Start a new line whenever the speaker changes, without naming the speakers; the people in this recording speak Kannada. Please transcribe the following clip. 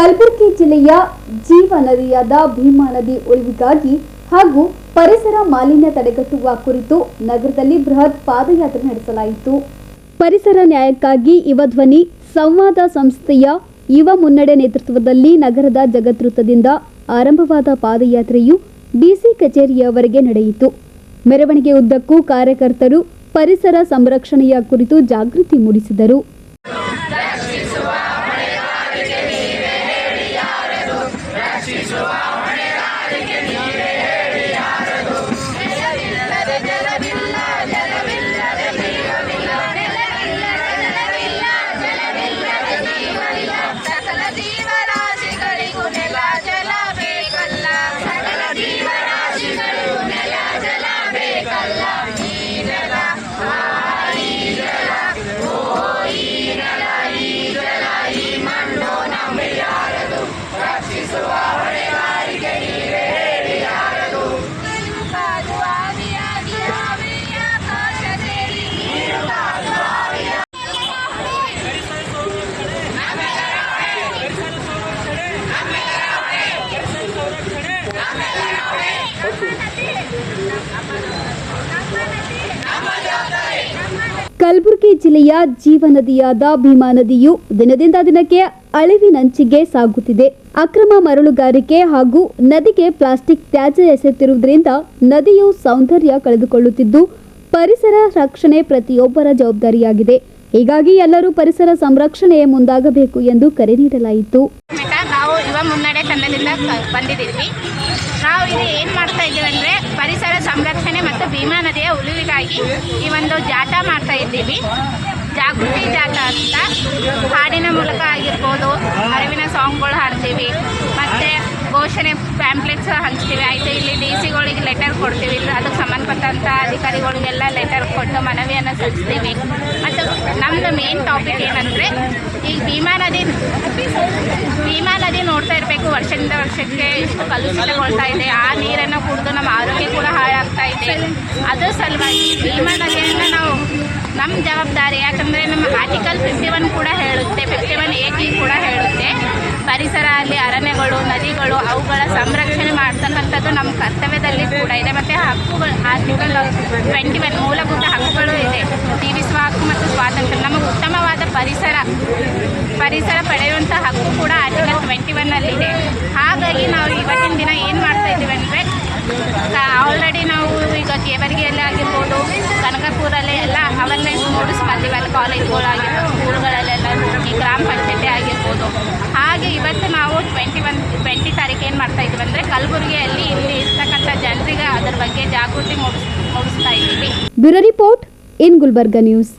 ಕಲಬುರಗಿ ಜಿಲ್ಲೆಯ ಜೀವ ನದಿಯಾದ ಭೀಮಾ ನದಿ ಉಳಿವಿಗಾಗಿ ಹಾಗೂ ಪರಿಸರ ಮಾಲಿನ್ಯ ತಡೆಗಟ್ಟುವ ಕುರಿತು ನಗರದಲ್ಲಿ ಬೃಹತ್ ಪಾದಯಾತ್ರೆ ನಡೆಸಲಾಯಿತು. ಪರಿಸರ ನ್ಯಾಯಕ್ಕಾಗಿ ಯುವ ಧ್ವನಿ ಸಂವಾದ ಸಂಸ್ಥೆಯ ಯುವ ಮುನ್ನಡೆ ನೇತೃತ್ವದಲ್ಲಿ ನಗರದ ಜಗದ್ವೃತ್ತದಿಂದ ಆರಂಭವಾದ ಪಾದಯಾತ್ರೆಯು ಡಿಸಿ ಕಚೇರಿಯವರೆಗೆ ನಡೆಯಿತು. ಮೆರವಣಿಗೆ ಉದ್ದಕ್ಕೂ ಕಾರ್ಯಕರ್ತರು ಪರಿಸರ ಸಂರಕ್ಷಣೆಯ ಕುರಿತು ಜಾಗೃತಿ ಮೂಡಿಸಿದರು. ಕಲಬುರಗಿ ಜಿಲ್ಲೆಯ ಜೀವ ನದಿಯಾದ ಭೀಮಾ ನದಿಯು ದಿನದಿಂದ ದಿನಕ್ಕೆ ಅಳಿವಿನಂಚಿಗೆ ಸಾಗುತ್ತಿದೆ. ಅಕ್ರಮ ಮರಳುಗಾರಿಕೆ ಹಾಗೂ ನದಿಗೆ ಪ್ಲಾಸ್ಟಿಕ್ ತ್ಯಾಜ್ಯ ಎಸೆಯುತ್ತಿರುವುದರಿಂದ ನದಿಯು ಸೌಂದರ್ಯ ಕಳೆದುಕೊಳ್ಳುತ್ತಿದ್ದು ಪರಿಸರ ರಕ್ಷಣೆ ಪ್ರತಿಯೊಬ್ಬರ ಜವಾಬ್ದಾರಿಯಾಗಿದೆ. ಹೀಗಾಗಿ ಎಲ್ಲರೂ ಪರಿಸರ ಸಂರಕ್ಷಣೆಗೆ ಮುಂದಾಗಬೇಕು ಎಂದು ಕರೆ ನೀಡಲಾಯಿತು.
ನಾವು ಯುವ ಮುನ್ನಡೆ ತಂಡದಿಂದ ಬಂದಿದ್ದೀವಿ. ನಾವು ಇಲ್ಲಿ ಏನು ಮಾಡ್ತಾ ಇದ್ದೀವಿ ಅಂದರೆ ಪರಿಸರ ಸಂರಕ್ಷಣೆ ಮತ್ತು ಭೀಮಾ ನದಿಯ ಉಳಿವಿಗಾಗಿ ಈ ಒಂದು ಜಾಥಾ ಮಾಡ್ತಾ ಇದ್ದೀವಿ. ಜಾಗೃತಿ ಜಾಥಾ ಅಂತ ಹಾಡಿನ ಮೂಲಕ ಆಗಿರ್ಬೋದು, ಅರಿವಿನ ಸಾಂಗ್ಗಳು ಹಾಡ್ತೀವಿ, ಮತ್ತು ಘೋಷಣೆ ಪ್ಯಾಂಪ್ಲೆಟ್ಸ್ ಹಂಚ್ತೀವಿ. ಆಯಿತು, ಇಲ್ಲಿ ಡಿ ಸಿಗಳಿಗೆ ಲೆಟರ್ ಕೊಡ್ತೀವಿ, ಅದಕ್ಕೆ ಸಂಬಂಧಪಟ್ಟಂಥ ಅಧಿಕಾರಿಗಳಿಗೆಲ್ಲ ಲೆಟರ್ ಕೊಟ್ಟು ಮನವಿಯನ್ನು ಸಲ್ಲಿಸ್ತೀವಿ. ಮತ್ತು ನಮ್ಮದು ಮೇನ್ ಟಾಪಿಕ್ ಏನಂದರೆ ಈಗ ಭೀಮಾ ನದಿ ನೋಡ್ತಾ ಇರಬೇಕು, ವರ್ಷದಿಂದ ವರ್ಷಕ್ಕೆ ಇಷ್ಟು ಕಲುಷಿತಗೊಳ್ತಾ ಇದೆ. ಆ ನೀರನ್ನು ಕುಡಿದು ನಮ್ಮ ಆರೋಗ್ಯ ಕೂಡ ಹಾಳಾಗ್ತಾ ಇದೆ. ಅದರ ಸಲುವಾಗಿ ಭೀಮಾ ನದಿಯನ್ನು ನಾವು ನಮ್ಮ ಜವಾಬ್ದಾರಿ, ಯಾಕಂದರೆ ನಮ್ಮ ಆರ್ಟಿಕಲ್ 51 ಕೂಡ ಹೇಳುತ್ತೆ, 51A ಕೂಡ ಹೇಳುತ್ತೆ, ಪರಿಸರ ಅಲ್ಲಿ ಅರಣ್ಯಗಳು, ನದಿಗಳು ಅವುಗಳ ಸಂರಕ್ಷಣೆ ಮಾಡ್ತಕ್ಕಂಥದ್ದು ನಮ್ಮ ಕರ್ತವ್ಯದಲ್ಲಿ ಕೂಡ ಇದೆ. ಮತ್ತು ಹಕ್ಕುಗಳು ಆರ್ಟಿಕಲ್ 21 ಮೂಲಭೂತ ಹಕ್ಕುಗಳು ಇದೆ, ಜೀವಿಸುವ ಹಕ್ಕು ಮತ್ತು ಸ್ವಾತಂತ್ರ್ಯ. ನಮಗೆ ಉತ್ತಮವಾದ ಪರಿಸರ ಪಡೆಯುವಂಥ ಹಕ್ಕು ಕೂಡ ಆರ್ಟಿಕಲ್ 21ನಲ್ಲಿದೆ. ಹಾಗಾಗಿ ನಾವು ಇವತ್ತಿನ ದಿನ ಏನು ಮಾಡ್ತಾ ಇದ್ದೀವಿ ಅಂದರೆ ಆಲ್ರೆಡಿ ನಾವು ಈಗ ಕೇವರ್ಗಿಯಲ್ಲಿ ಆಗಿರ್ಬೋದು, ಕನಕಪುರಲ್ಲಿ ಎಲ್ಲ ಅವೇರ್ನೆಸ್ ಮೂಡಿಸಿ ಬಂದಿವೆ. ಅಲ್ಲಿ ಕಾಲೇಜ್ಗಳಾಗಿರ್ಬೋದು, ಸ್ಕೂಲ್ಗಳಲ್ಲೆಲ್ಲ ಈ ಗ್ರಾಮ ಪಂಚಾಯತಿ ಆಗಿರ್ಬೋದು. ಹಾಗೆ ಇವತ್ತು ನಾವು 20 ತಾರೀಕು ಏನು ಮಾಡ್ತಾ ಇದ್ದೀವಿ ಅಂದರೆ ಕಲಬುರಗಿಯಲ್ಲಿ ಇಲ್ಲಿ ಇರ್ತಕ್ಕಂಥ ಜನರಿಗೆ ಅದರ ಬಗ್ಗೆ ಜಾಗೃತಿ ಮೂಡಿಸ್ತಾ ಇದ್ದೀವಿ.
Bureau report in Gulbarga news.